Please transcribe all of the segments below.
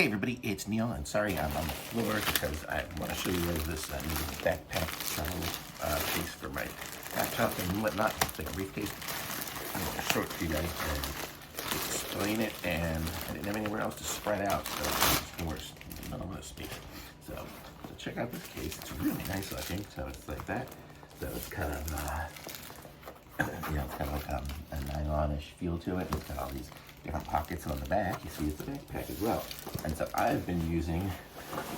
Hey everybody, it's Neil, and sorry I'm on the floor because I want to show you guys this new backpack travel case for my laptop and whatnot. It's like a briefcase. I'm going to show it to you guys and explain it, and I didn't have anywhere else to spread out, so it's more minimalist space. So check out this case. It's really nice looking, so it's like that. So it's kind of, you know, it's kind of like a nylonish feel to it. It's got all these different pockets on the back. You see it's a backpack as well. And so I've been using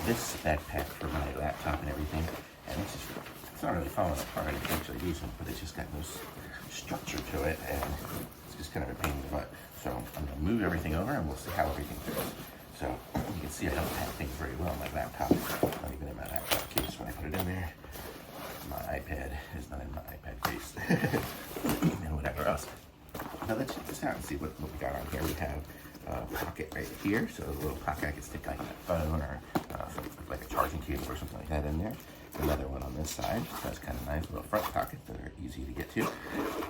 this backpack for my laptop and everything, and it's not really falling apart. It's actually decent, but it's just got no structure to it, and it's just kind of a pain in the butt. So I'm gonna move everything over and we'll see how everything fits. So you can see I don't pack things very well on my laptop, not even in my laptop case when I put it in there. My iPad is not in my iPad case, and whatever else. Now let's check this out and see what we got on here. We have a pocket right here, so a little pocket I can stick like a phone or like a charging cable or something like that in there. Another one on this side, so that's kind of nice, little front pocket that are easy to get to.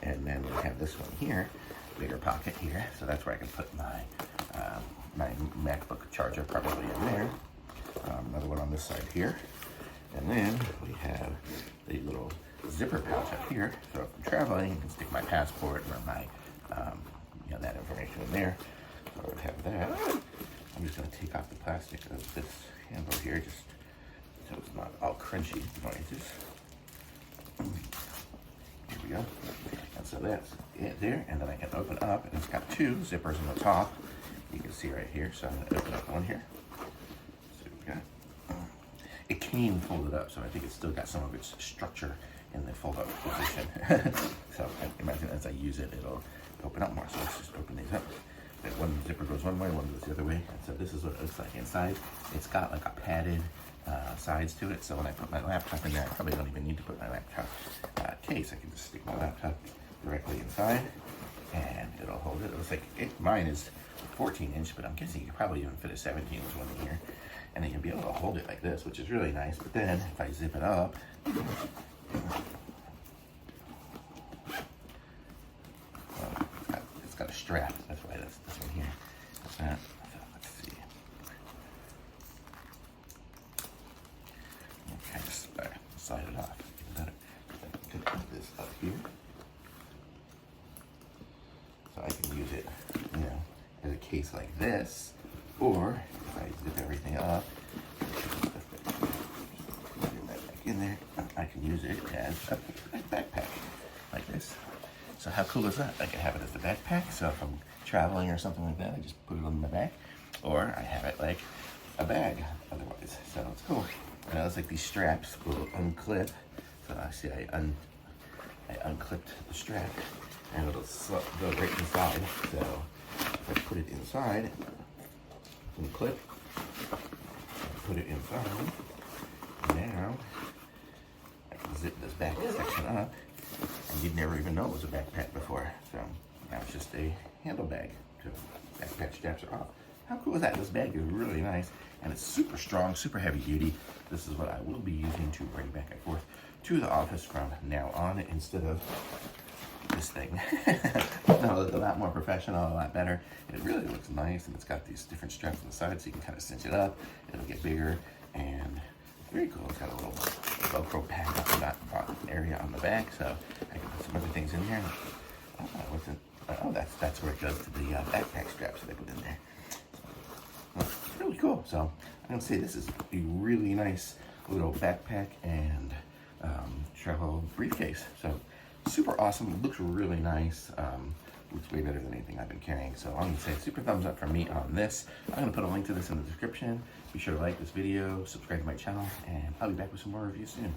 And then we have this one here, bigger pocket here, so that's where I can put my my MacBook charger probably in there. Another one on this side here. And then we have the little zipper pouch up here. So if I'm traveling, I can stick my passport or my, you know, that information in there. So I would have that. I'm just gonna take off the plastic of this handle here, just so it's not all crunchy noises. Here we go. And so that's it there. And then I can open up, and it's got two zippers on the top. You can see right here. So I'm gonna open up one here. So we got. It came folded up, so I think it's still got some of its structure in the fold-up position. So I imagine as I use it, it'll open up more. So let's just open these up. That one zipper goes one way, one goes the other way. And so this is what it looks like inside. It's got like a padded sides to it. So when I put my laptop in there, I probably don't even need to put my laptop case. I can just stick my laptop directly inside, and it'll hold it. It looks like mine is 14-inch, but I'm guessing you could probably even fit a 17-inch one in here. And you can be able to hold it like this, which is really nice. But then if I zip it up, it's got a strap. That's why that's this one here. So let's see. Okay, just slide it off. I can put this up here, so I can use it, you know, as a case like this. Or if I zip everything up, put that back in there, I can use it as a backpack like this. So how cool is that? I can have it as a backpack. So if I'm traveling or something like that, I just put it on my back, or I have it like a bag otherwise. So it's cool. And it's like these straps will unclip. So I see I unclipped the strap, and it'll go right inside. So if I put it inside, and clip, put it inside. Now I can zip this back section up, and you'd never even know it was a backpack before. So now it's just a handle bag. So backpack straps are off. How cool is that? This bag is really nice, and it's super strong, super heavy duty. This is what I will be using to bring back and forth to the office from now on, instead of this thing. No, it's a lot more professional, a lot better. It really looks nice, and it's got these different straps on the side, so you can kind of cinch it up. It'll get bigger, and very cool. It's got a little Velcro pad up in that bottom area on the back, so I can put some other things in here. Oh, that's where it goes to the backpack straps that I put in there. So, it's really cool. So I'm gonna say this is a really nice little backpack and travel briefcase. So super awesome. It looks really nice. Looks way better than anything I've been carrying. So I'm gonna say super thumbs up from me on this. I'm gonna put a link to this in the description. Be sure to like this video, subscribe to my channel, and I'll be back with some more reviews soon.